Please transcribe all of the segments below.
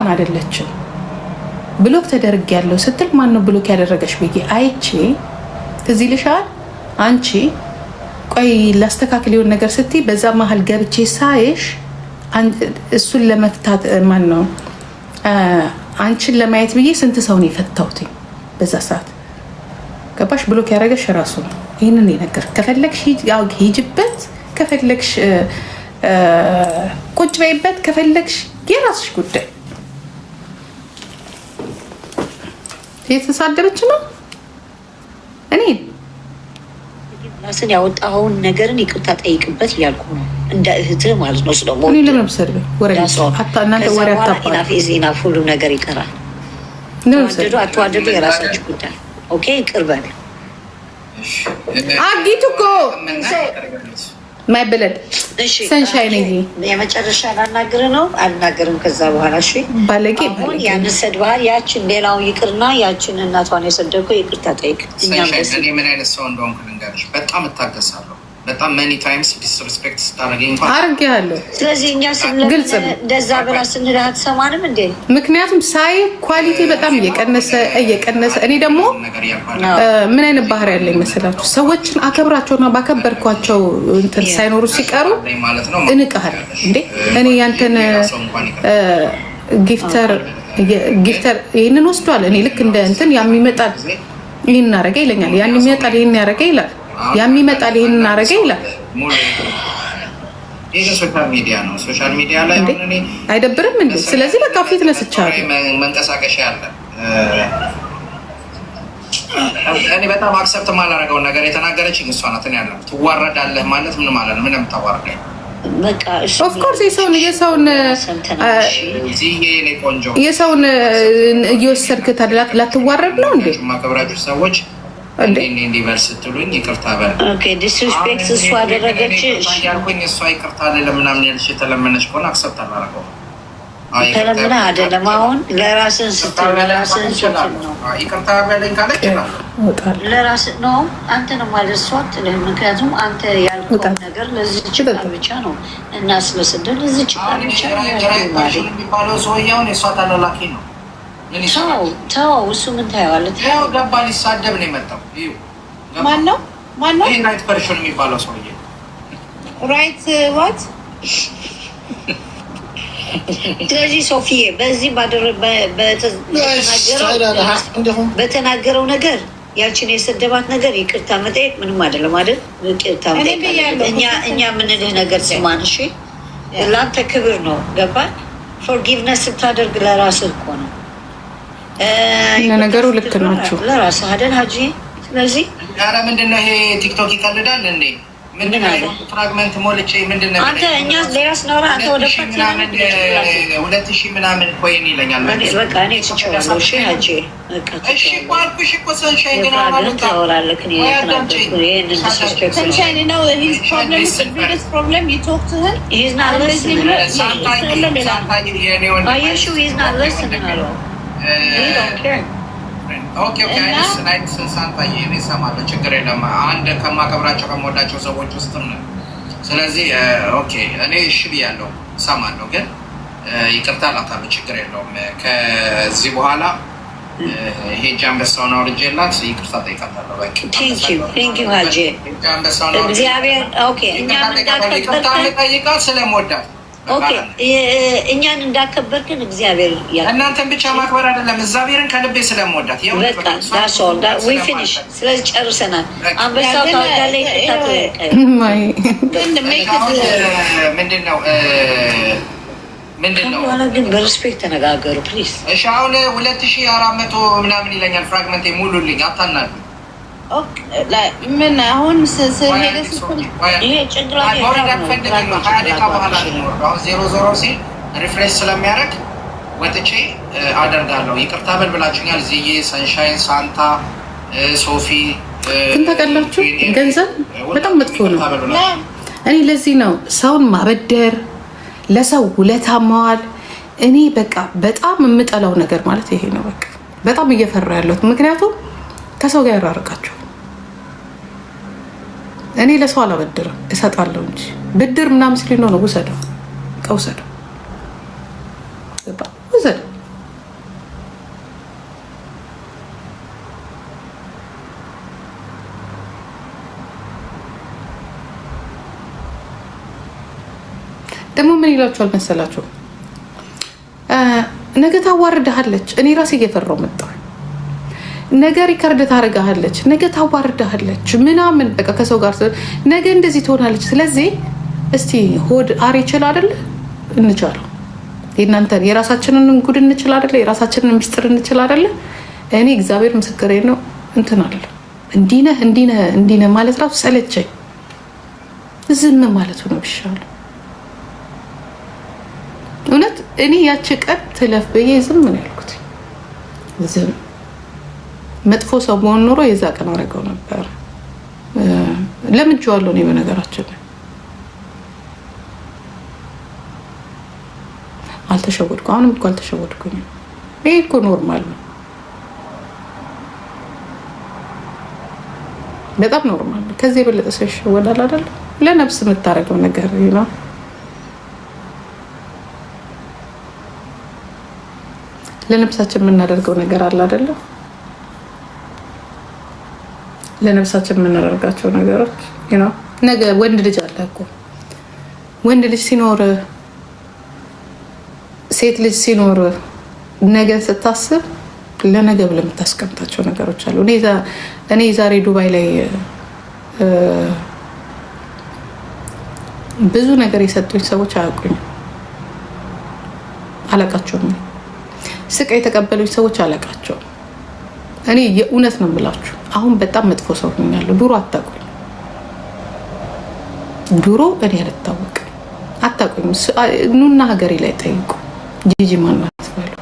አይደለችም ብሎክ ተደርግ ያለው ስትል ማን ነው ብሎክ ያደረገሽ ብዬ አይቼ እዚህ ልሻል አንቺ ቆይ ላስተካክል የሆነ ነገር ስትይ በዛ መሀል ገብቼ ሳይሽ እሱን ለመፍታት ማን ነው አንቺን ለማየት ብዬ ስንት ሰው ነው የፈታሁት በዛ ሰዓት ገባሽ? ብሎክ ያደረገሽ ራሱ ነው። ይህንን ነገር ከፈለግሽ ሂጅበት፣ ከፈለግሽ ቁጭ በይበት፣ ከፈለግሽ የራስሽ ጉዳይ። የተሳደበች ነው እኔ ራስን ያወጣኸውን ነገርን ይቅርታ ጠይቅበት እያልኩ ነው፣ እንደ እህትህ ማለት ነው። ስለሞ እኔ ለምሳሌ እናንተ ወሬ አታባሉ፣ ዜና ሁሉ ነገር ይቀራል። ተዋደዱ አትዋደዱ የራሳችሁ ጉዳይ። ኦኬ ይቅር በል አጊቱ እኮ ማይበለድ ሰንሻይን እንጂ የመጨረሻ ላናግር ነው አልናገርም። ከዛ በኋላ እሺ ባለጌ አሁን ያን ሰድባል። ያችን ሌላው ይቅርና ያችን እናቷን የሰደብከው ይቅርታ ጠይቅ። እኛም እኔ ምን አይነት ሰው እንደሆንኩ ልንገርሽ። በጣም እታገሳለሁ። በጣም መኒ ታይምስ ዲስሪስፔክት ስታደርገኝ እንኳን አድርጌያለሁ። ስለዚህ እኛ ግልጽ እንደዛ ብላ ስንልህ አትሰማንም እንዴ? ምክንያቱም ሳይ ኳሊቲ በጣም እየቀነሰ እኔ ደግሞ ምን አይነት ባህሪ ያለ ይመስላችሁ? ሰዎችን አከብራቸውና ባከበርኳቸው እንትን ሳይኖሩ ሲቀሩ እንቀሃል እንዴ? እኔ ያንተን ጊፍተር ይህንን ወስዷል። እኔ ልክ እንደ እንትን ያም ይመጣል ይህን አረገ ይለኛል፣ ያን ይመጣል ይህን ያረገ ይላል፣ ያም ይመጣል ይሄን እናረገ ይላል። ይሄ ሶሻል ሚዲያ ነው። ሶሻል ሚዲያ ላይ እኔ አይደብርም እንዴ? ስለዚህ በቃ ፊት ነስቻለሁ። መንቀሳቀሻ ያለ እኔ በጣም አክሰፕት ማላረገው ነገር የተናገረችኝ እሷ ናት። እኔ ያለው ትዋረዳለህ ማለት ምን ማለት ነው? ምንም ታዋርዳለህ በቃ ኦፍ ኮርስ የሰውን እየወሰድክ ታዲያ ላትዋረድ ነው እንዴ? ማከብራችሁ ሰዎች እንዲበል ስትሉኝ ይቅርታ በል። ኦኬ ዲስሪስፔክት እሷ አደረገች ያልኩኝ እሷ ይቅርታ አይደለም ምናምን ያልሽ የተለመነች ከሆነ አክሰፕት አላደረገውም። ተለምና አይደለም አሁን ለራስን ስትል ለራስን ስትል ነው ይቅርታ በለኝ ካለች ለራስ ነው አንተ ነው ማለት እሷ አትልህም። ምክንያቱም አንተ ያልከው ነገር ለዚህ ችግር ብቻ ነው እና ስለሰደል ለዚህ ችግር ብቻ ነው የሚባለው ሰውዬውን የእሷ ተላላኪ ነው። ተው እሱ ምን ታየዋለህ? ያው ገባ ሊሳደብ ነው የመጣው። ማነው ይሄ ራይት ፐርሶን የሚባለው ሰውዬ ራይት ዋት? ስለዚህ ሶፊዬ በዚህ በተናገረው ነገር ያችን የሰደባት ነገር ይቅርታ መጠየቅ ምንም አይደለም አይደል? ይቅርታ እኛ የምንልህ ነገር ስማን እሺ። ለአንተ ክብር ነው ገባ? ፎርጊቭነስ ስታደርግ ለራስህ እኮ ነው። ነገሩ ልክ ናችሁ ለራስህ አይደል ሀጂ? ስለዚህ ኧረ ምንድን ነው ይሄ ቲክቶክ ይቀልዳል እንዴ? ምንድን ነው ፍራግመንት ሞልቼ ምንድን ነው አንተ እኛ ሌላስ ነው አንተ ወደ 2000 ምናምን ኮይን ይለኛል። በቃ እኔ ትችላለህ። እሺ ሀጂ እሺ ቋልኩሽ እኮ ሰንሻይን ግን ማለት ታወራለህ። እኔ ሰንሻይን ነው his problem is the biggest problem you talk to him he's not listening he's not listening at all he don't care ኦኬ ሳንታዬ እኔ እሰማለሁ፣ ችግር የለም። አንድ ከማከብራቸው ከምወዳቸው ሰዎች ውስጥም ነው። ስለዚህ ኦኬ እኔ እሺ ብያለሁ፣ እሰማለሁ፣ ግን ይቅርታ እላታለሁ፣ ችግር የለውም። ከዚህ በኋላ ሄጄ አንበሳውን አውርጄላት ይቅርታ ጠይቃታለሁ። በቃ ቴንክ ዩ ሀጂ እግዚአብሔር ኦኬ እኛም እንዳከበርክ ስለምወዳት ኦኬ እኛን እንዳከበርክን እግዚአብሔር እናንተን ብቻ ማክበር አይደለም እግዚአብሔርን ከልቤ ስለምወዳት በቃ ዳሶል ዳ ዊ ፊኒሽ። ስለዚህ ጨርሰናል። አንበሳው ታውቃለህ ምንድን ነው ዋላ ግን በሪስፔክት ተነጋገሩ ፕሊዝ። እሺ አሁን 2400 ምናምን ይለኛል ፍራግመንት ሙሉልኝ፣ አታናዱ። ምን አሁን ይሄ ጭንቅላት ዜሮ ሲል ሪፍሬሽ ስለሚያደርግ ወጥቼ አደርጋለሁ። ይቅርታ በል ብላችሁኛል። ዝዬ ሰንሻይን፣ ሳንታ፣ ሶፊ ግን ታውቃላችሁ ገንዘብ በጣም መጥፎ ነው። እኔ ለዚህ ነው ሰውን ማበደር፣ ለሰው ውለታ መዋል እኔ በቃ በጣም የምጠላው ነገር ማለት ይሄ ነው። በቃ በጣም እየፈራ ያለሁት ምክንያቱም ከሰው ጋር ያራርቃቸው። እኔ ለሰው አላበድርም እሰጣለሁ እንጂ ብድር ምናምን ሲል ነው ውሰደው፣ ቀውሰደው፣ ውሰደው ምን ይላችኋል መሰላችሁ? ነገ ታዋርድሃለች። እኔ ራሴ እየፈራው መጣሁ። ነገ ሪከርድ ታደርግሃለች፣ ነገ ታዋርድሃለች ምናምን በቃ ከሰው ጋር ነገ እንደዚህ ትሆናለች። ስለዚህ እስቲ ሆድ አር ይችል አይደለ እንቻለው። የእናንተን የራሳችንን ጉድ እንችል አይደለ? የራሳችንን ምስጢር እንችል አይደለ? እኔ እግዚአብሔር ምስክሬ ነው እንትን አለ እንዲነህ ማለት ራሱ ሰለቸኝ። ዝም ማለቱ ነው ይሻላል። እውነት እኔ ያቺ ቀን ትለፍ ብዬ ዝም ነው ያልኩት። ዝም መጥፎ ሰው በሆን ኖሮ የዛ ቀን አደረገው ነበር። ለምጄዋለሁ እኔ በነገራችን አልተሸወድኩም። አሁንም እኮ አልተሸወድኩኝም። ይሄ እኮ ኖርማል ነው፣ በጣም ኖርማል ነው። ከዚህ የበለጠ ሰው ይሸወዳል አይደል? ለነፍስ የምታደርገው ነገር ነው። ለነፍሳችን የምናደርገው ነገር አለ አይደለ? ለነፍሳችን የምናደርጋቸው ነገሮች ነው። ነገ ወንድ ልጅ አለ እኮ ወንድ ልጅ ሲኖር ሴት ልጅ ሲኖር ነገ ስታስብ ለነገ ብለህ የምታስቀምጣቸው ነገሮች አሉ። እኔ ዛሬ ዱባይ ላይ ብዙ ነገር የሰጡኝ ሰዎች አያውቁኝም፣ አላውቃቸውም። ስቃይ የተቀበሉኝ ሰዎች አላውቃቸውም። እኔ የእውነት ነው የምላችሁ፣ አሁን በጣም መጥፎ ሰው ሆኛለሁ። ድሮ አታውቁኝ፣ ድሮ እኔ አልታወቅም፣ አታውቁኝ። ኑና ሀገሬ ላይ ጠይቁ፣ ጂጂ ማናት በሉ።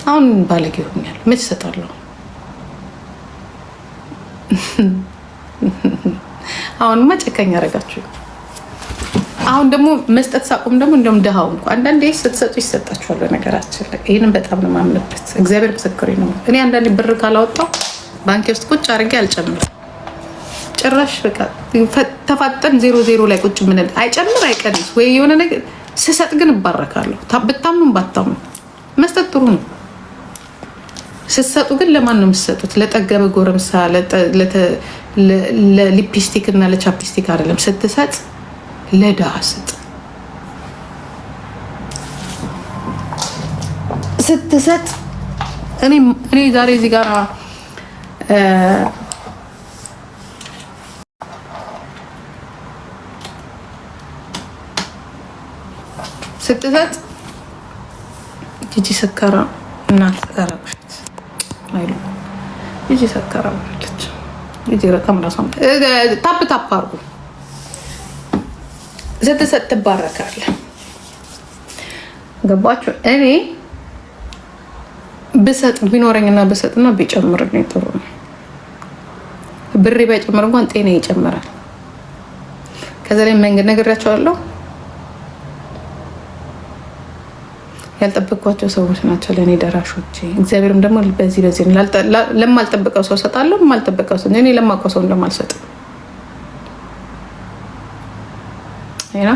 አሁን ባለጌ ሆኛለሁ። መች እሰጣለሁ? አሁንማ ጨካኝ አደረጋችሁ። አሁን ደግሞ መስጠት ሳቁም ደግሞ እንደውም ድሃው እንኳ አንዳንዴ ስትሰጡ ይሰጣችኋል። በነገራችን ላይ ይህንን በጣም ነው የማምንበት። እግዚአብሔር ምስክሬ ነው። እኔ አንዳንዴ ብር ካላወጣው ባንኬ ውስጥ ቁጭ አድርጌ አልጨምርም ጭራሽ። በቃ ተፋጠን 0 ላይ ቁጭ ምንል አይጨምር አይቀንስ ወይ የሆነ ነገር ስሰጥ ግን እባረካለሁ። ብታምኑም ባታምኑ መስጠት ጥሩ ነው። ስትሰጡ ግን ለማን ነው የምትሰጡት? ለጠገበ ጎረምሳ ለሊፕስቲክ እና ለቻፕስቲክ አይደለም። ስትሰጥ ለድሃ ስጥ። ስትሰጥ እኔ ዛሬ እዚህ ጋር ስትሰጥ ጂጂ ሰከራ እናት ቀረበች አይሉ ጂጂ ሰከራ ወለች። ጂጂ በጣም ራሷን ታፕ አድርጉ። ስትሰጥ ትባረካለህ። ገባችሁ? እኔ ብሰጥ ቢኖረኝና ብሰጥና ቢጨምርልኝ ጥሩ ነው። ብሬ ባይጨምር እንኳን ጤና ይጨምራል። ከዛ ላይ መንገድ ነግሬያቸዋለሁ። ያልጠበቅኳቸው ሰዎች ናቸው ለእኔ ደራሾቼ። እግዚአብሔርም ደግሞ በዚህ ለማልጠብቀው ሰው ሰጣለሁ። የማልጠብቀው ሰው እኔ ለማውቀው ሰው እንደማልሰጥ ይና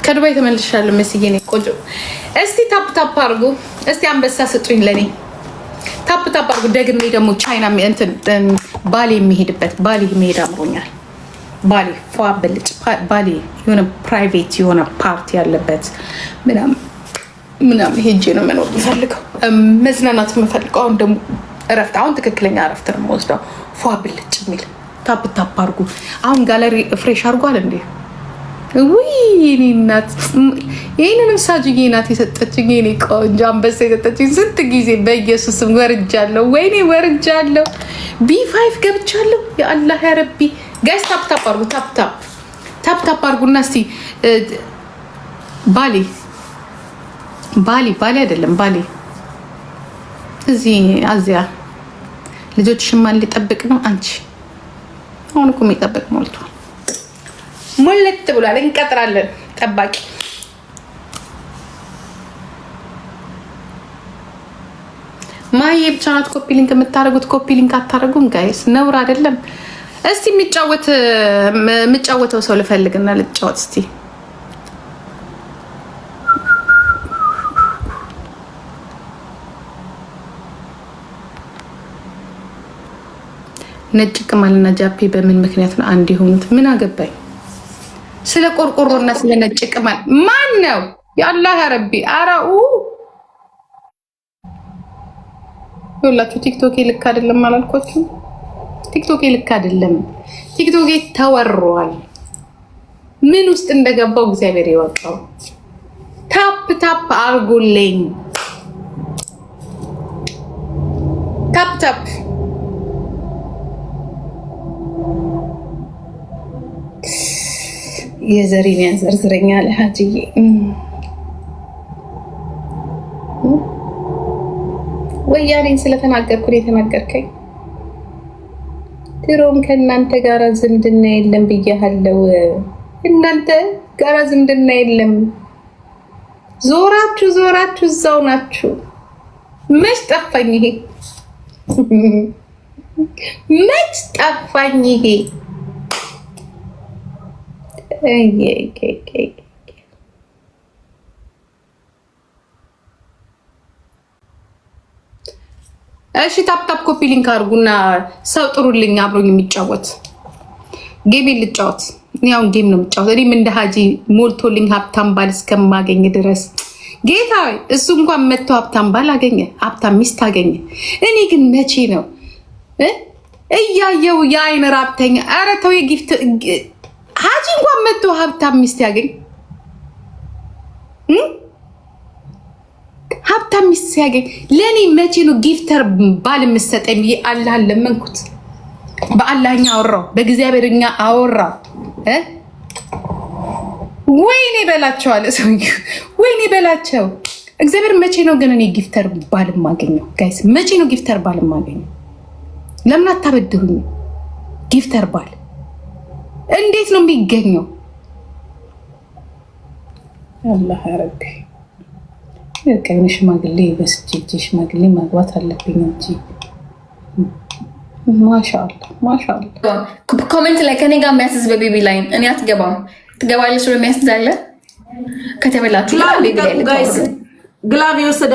ከዱባይ ተመልሻለሁ። መስዬ ነው ቆንጆ። እስቲ ታፕ አድርጉ። እስቲ አንበሳ ስጡኝ ለኔ ታፕ አድርጉ። ደግሜ ደግሞ ቻይና እንትን ባሊ የሚሄድበት ባሊ መሄድ አምሮኛል። ባሊ ፏብልጭ ባሊ የሆነ ፕራይቬት የሆነ ፓርቲ ያለበት ምናምን ሄጄ ነው መኖር የምፈልገው፣ መዝናናት የምፈልገው። አሁን ደግሞ እረፍት፣ አሁን ትክክለኛ እረፍት ነው የምወስደው። ፏብልጭ የሚል ታፕ አድርጉ። አሁን ጋለሪ ፍሬሽ አድርጓል እንዴ? ውይ የኔ እናት፣ ይህንንም ሳጅዬ ናት የሰጠችኝ። የኔ ቆንጆ አንበሳ የሰጠችኝ። ስንት ጊዜ በኢየሱስም ወርጃለሁ። ወይኔ ወርጃለሁ። B5 ገብቻለሁ። የአላህ ያረቢ። ጋይስ ታፕ አድርጉ። ታፕ አድርጉና እስቲ ባሊ አይደለም ባሊ እዚህ አዚያ ልጆችሽን ማን ሊጠብቅ ነው? አንቺ አሁን እኮ የሚጠብቅ ሞልቷል። ሙልት ብሏል። እንቀጥራለን ጠባቂ። ማዬ ብቻ ናት ኮፒ ሊንክ የምታደርጉት። ኮፒ ሊንክ አታደርጉም ጋይስ? ነውር አይደለም። እስቲ የሚጫወተው ሰው ልፈልግና ልጫወት እስቲ። ነጭ ቅማልና ጃፒ በምን ምክንያት ነው አንድ የሆኑት? ምን አገባኝ? ስለ ቆርቆሮና ስለ ነጭ ቅማል ማን ነው? ያላህ ረቢ አራኡ ሁላችሁ ቲክቶክ ልክ አይደለም አላልኳችሁ? ቲክቶክ ልክ አይደለም። ቲክቶክ ተወሯል። ምን ውስጥ እንደገባው እግዚአብሔር ይወቀው። ታፕ ታፕ አርጉልኝ። ታፕ ታፕ የዘሪን ያዘርዝረኛል ሀጂዬ። ወያኔን ስለተናገርኩ የተናገርከኝ ድሮም ከእናንተ ጋራ ዝምድና የለም ብያለሁ። እናንተ ጋራ ዝምድና የለም። ዞራችሁ እዛው ናችሁ። መች ጠፋኝ ይሄ መች ጠፋኝ ይሄ። እሺ ታፕታፕ ኮፒ ሊንክ አድርጉና ሰው ጥሩልኝ አብሮኝ የሚጫወት ጌም ልጫወት። ያው ጌም ነው የምጫወት። እኔም እንደ ሀጂ ሞልቶልኝ ሀብታም ባል እስከማገኝ ድረስ ጌታ ወይ እሱ እንኳን መጥቶ ሀብታም ባል አገኘ፣ ሀብታም ሚስት አገኘ። እኔ ግን መቼ ነው እያየው የአይን ራብተኛ። ኧረ ተው የጊፍት ሀጂ እንኳን መጥቶ ሀብታም ሚስት ያገኝ፣ ሀብታም ሚስት ሲያገኝ ለእኔ መቼ ነው ጊፍተር ባል የምሰጠኝ ብዬ አላህን ለመንኩት። በአላህኛ አወራው፣ በእግዚአብሔርኛ አወራው። ወይኔ በላቸው አለ ሰውዬው። ወይኔ በላቸው። እግዚአብሔር መቼ ነው ግን እኔ ጊፍተር ባል ማገኘው? ጋይስ መቼ ነው ጊፍተር ባል ማገኘው? ለምን አታበድሩኝ? ጊፍተር ባል እንዴት ነው የሚገኘው? አላህ ረቢ የቀኝ ሽማግሌ በስጅጅ ሽማግሌ ማግባት አለብኝ እንጂ ማሻአላ ኮሜንት ላይ ከኔ ጋር የሚያስዝ በቤቢ ላይ እኔ አትገባም። ትገባለች ብሎ የሚያስዛለ ከተበላችሁ ቤቢ ላይ ግላብ የወሰደ